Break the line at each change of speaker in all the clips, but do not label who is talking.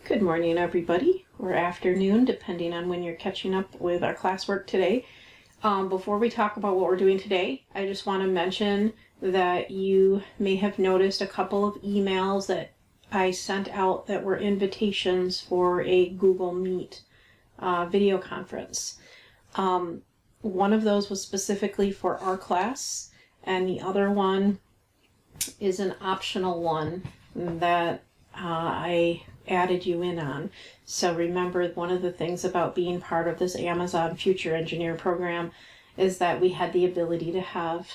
Good morning, everybody, or afternoon, depending on when you're catching up with our classwork today. Before we talk about what we're doing today, I just want to mention that you may have noticed a couple of emails that I sent out that were invitations for a Google Meet video conference. One of those was specifically for our class, and the other one is an optional one that I added you in on. So remember, one of the things about being part of this Amazon Future Engineer program is that we had the ability to have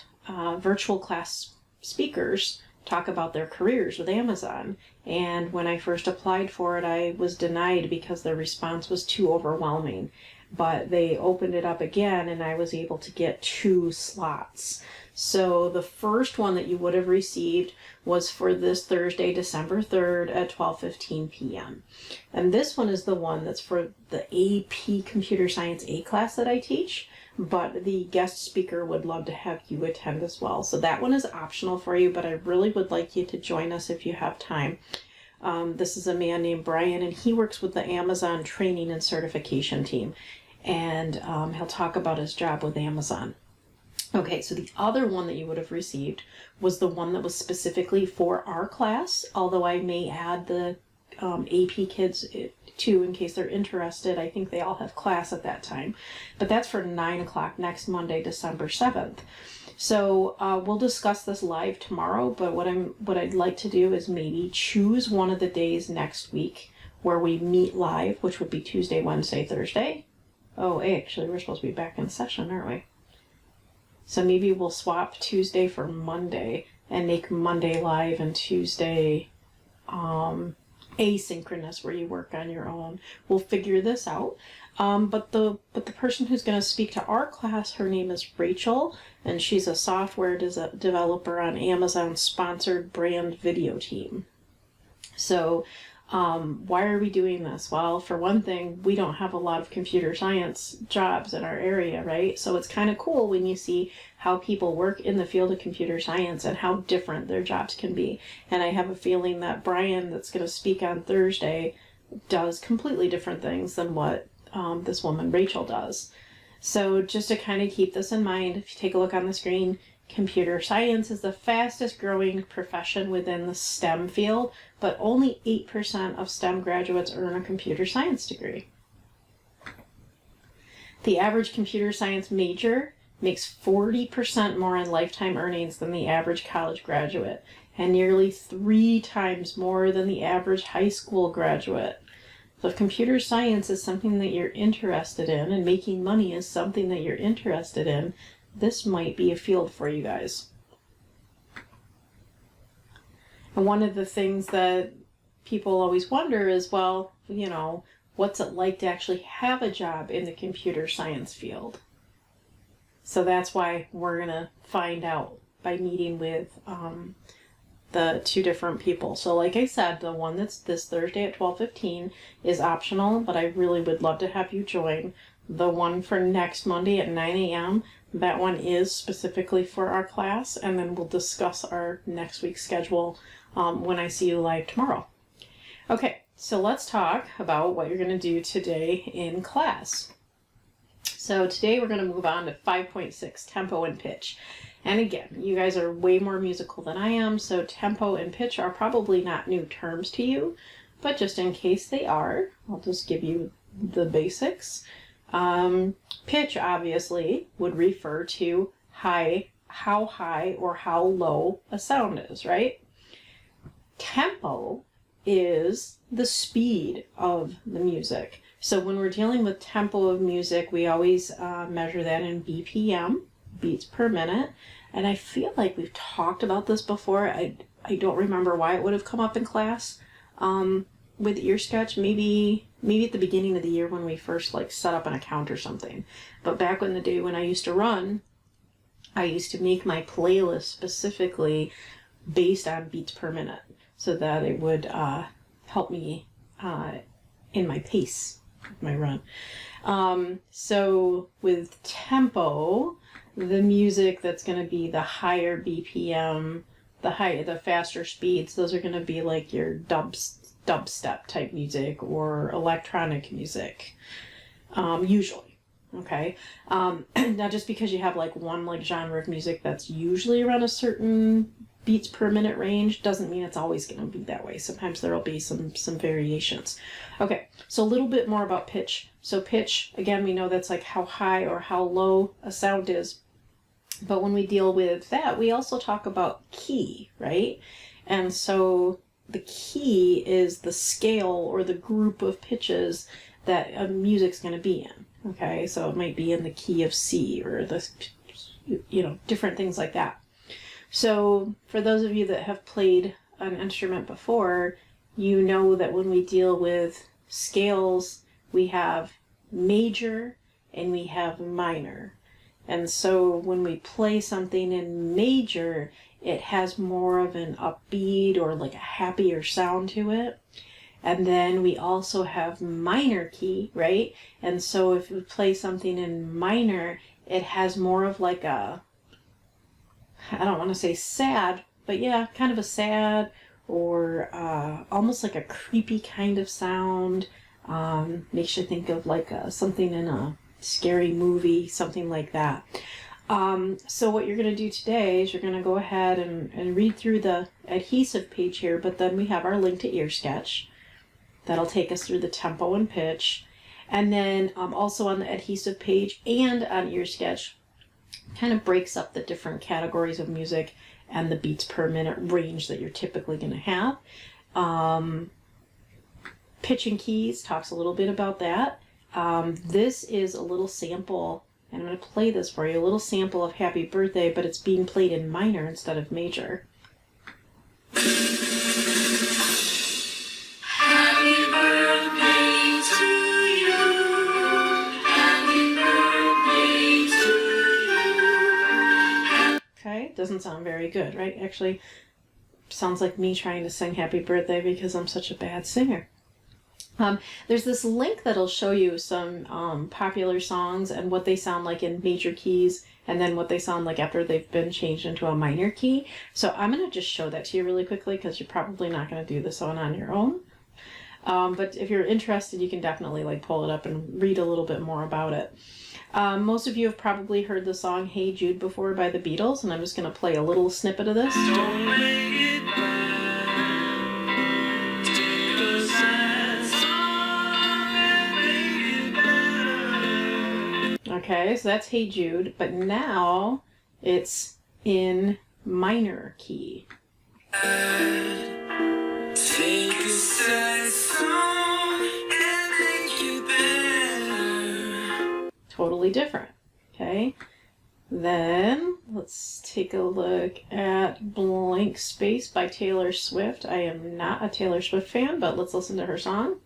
virtual class speakers talk about their careers with Amazon. And when I first applied for it, I was denied because the response was too overwhelming. But they opened it up again and I was able to get 2 slots. So the first one that you would have received was for this Thursday, December 3rd at 12:15 p.m. And this one is the one that's for the AP Computer Science A class that I teach, but the guest speaker would love to have you attend as well. So that one is optional for you, but I really would like you to join us if you have time. This is a man named Brian, and he works with the Amazon training and certification team. And he'll talk about his job with Amazon. Okay, so the other one that you would have received was the one that was specifically for our class, although I may add the AP kids too in case they're interested. I think they all have class at that time. But that's for 9 o'clock next Monday, December 7th. So we'll discuss this live tomorrow, but what I'd like to do is maybe choose one of the days next week where we meet live, which would be Tuesday, Wednesday, Thursday. Oh, actually, we're supposed to be back in session, aren't we? So maybe we'll swap Tuesday for Monday and make Monday live and Tuesday asynchronous where you work on your own. We'll figure this out. But the person who's going to speak to our class, her name is Rachel, and she's a software developer on Amazon's sponsored brand video team. So why are we doing this? Well, for one thing, we don't have a lot of computer science jobs in our area, right? So it's kind of cool when you see how people work in the field of computer science and how different their jobs can be. And I have a feeling that Brian, that's going to speak on Thursday, does completely different things than what this woman, Rachel, does. So just to kind of keep this in mind, if you take a look on the screen, computer science is the fastest growing profession within the STEM field, but only 8% of STEM graduates earn a computer science degree. The average computer science major makes 40% more in lifetime earnings than the average college graduate, and nearly 3 times more than the average high school graduate. So if computer science is something that you're interested in, and making money is something that you're interested in, this might be a field for you guys. And one of the things that people always wonder is, well, you know, what's it like to actually have a job in the computer science field? So that's why we're going to find out by meeting with the 2 different people. So like I said, the one that's this Thursday at 12:15 is optional, but I really would love to have you join. The one for next Monday at 9 a.m., that one is specifically for our class, and then we'll discuss our next week's schedule when I see you live tomorrow. Okay, so let's talk about what you're going to do today in class. So today we're going to move on to 5.6, tempo and pitch. And again, you guys are way more musical than I am, so tempo and pitch are probably not new terms to you, but just in case they are, I'll just give you the basics. Pitch obviously would refer to how high or how low a sound is, right? Tempo is the speed of the music. So when we're dealing with tempo of music, we always measure that in BPM, beats per minute. And I feel like we've talked about this before. I don't remember why it would have come up in class with ear sketch. Maybe at the beginning of the year when we first set up an account or something. But back in the day when I used to run, I used to make my playlist specifically based on beats per minute so that it would help me in my pace of my run. So with tempo, the music that's going to be the higher BPM, the faster speeds, those are going to be like your dubstep type music or electronic music, usually. Okay. Now just because you have like one like genre of music that's usually around a certain beats per minute range doesn't mean it's always going to be that way. Sometimes there'll be some variations. Okay, so a little bit more about pitch. So pitch, again, we know that's like how high or how low a sound is. But when we deal with that, we also talk about key, right? And so the key is the scale or the group of pitches that a music's going to be in. Okay, so it might be in the key of C or the, different things like that. So for those of you that have played an instrument before, you know that when we deal with scales, we have major and we have minor. And so when we play something in major, it has more of an upbeat or like a happier sound to it. And then we also have minor key, right? And so if we play something in minor, it has more of like a, I don't want to say sad, but yeah, kind of a sad or almost like a creepy kind of sound. Makes you think of like something in a scary movie, something like that. So what you're going to do today is you're going to go ahead and read through the adhesive page here, but then we have our link to ear sketch. That'll take us through the tempo and pitch. And then also on the adhesive page and on ear sketch, kind of breaks up the different categories of music and the beats per minute range that you're typically going to have. Pitch and keys talks a little bit about that. This is a little sample, and I'm going to play this for you, a little sample of Happy Birthday, but it's being played in minor instead of major. Happy birthday to you. Happy birthday to you. Okay, doesn't sound very good, right? Actually, sounds like me trying to sing Happy Birthday because I'm such a bad singer. There's this link that'll show you some popular songs and what they sound like in major keys and then what they sound like after they've been changed into a minor key. So I'm going to just show that to you really quickly because you're probably not going to do this one on your own. But if you're interested, you can definitely like pull it up and read a little bit more about it. Most of you have probably heard the song Hey Jude before by the Beatles, and I'm just going to play a little snippet of this. Don't make it bad. Take a sad song and make it better. Okay, so that's Hey Jude, but now it's in minor key. Take a sad song and make it better. Totally different. Okay. Then let's take a look at Blank Space by Taylor Swift. I am not a Taylor Swift fan, but let's listen to her song.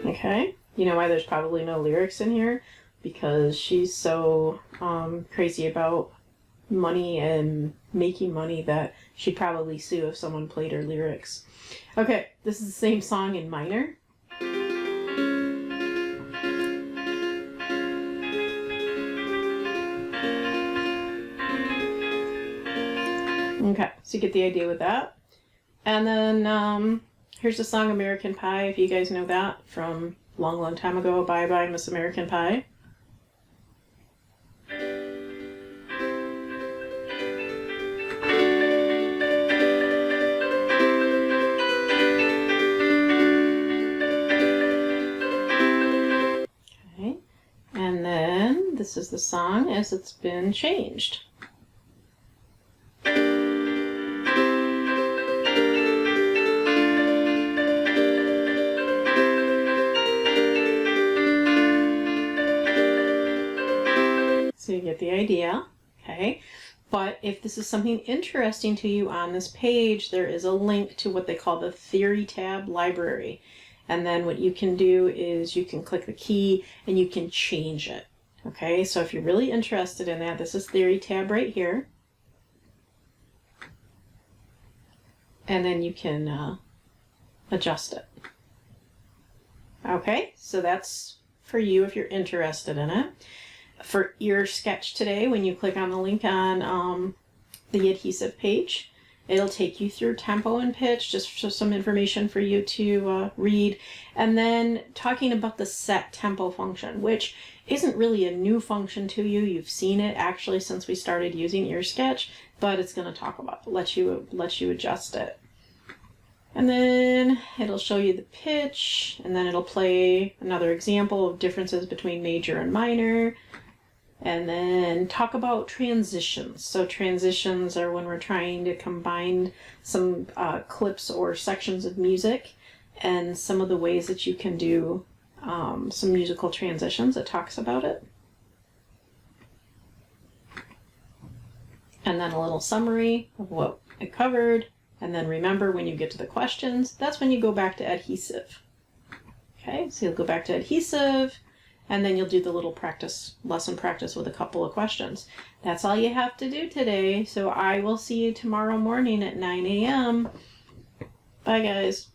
Okay, you know why there's probably no lyrics in here? Because she's so crazy about money and making money that she'd probably sue if someone played her lyrics. Okay, this is the same song in minor. Okay, so you get the idea with that. And then here's the song American Pie, if you guys know that, from long, long time ago. Bye Bye Miss American Pie. Okay, and then this is the song as it's been changed. So you get the idea, okay? But if this is something interesting to you on this page, there is a link to what they call the Theory tab library. And then what you can do is you can click the key and you can change it, okay? So if you're really interested in that, this is Theory tab right here. And then you can adjust it. Okay, so that's for you if you're interested in it. For your sketch today, when you click on the link on the adhesive page, it'll take you through tempo and pitch, just some information for you to read. And then talking about the set tempo function, which isn't really a new function to you. You've seen it actually since we started using Ear Sketch, but it's going to talk about it, let you adjust it. And then it'll show you the pitch, and then it'll play another example of differences between major and minor. And then talk about transitions. So transitions are when we're trying to combine some clips or sections of music, and some of the ways that you can do some musical transitions. It talks about it. And then a little summary of what it covered. And then remember, when you get to the questions, that's when you go back to adhesive. Okay, so you'll go back to adhesive, and then you'll do the little lesson practice with a couple of questions. That's all you have to do today. So I will see you tomorrow morning at 9 a.m. Bye, guys.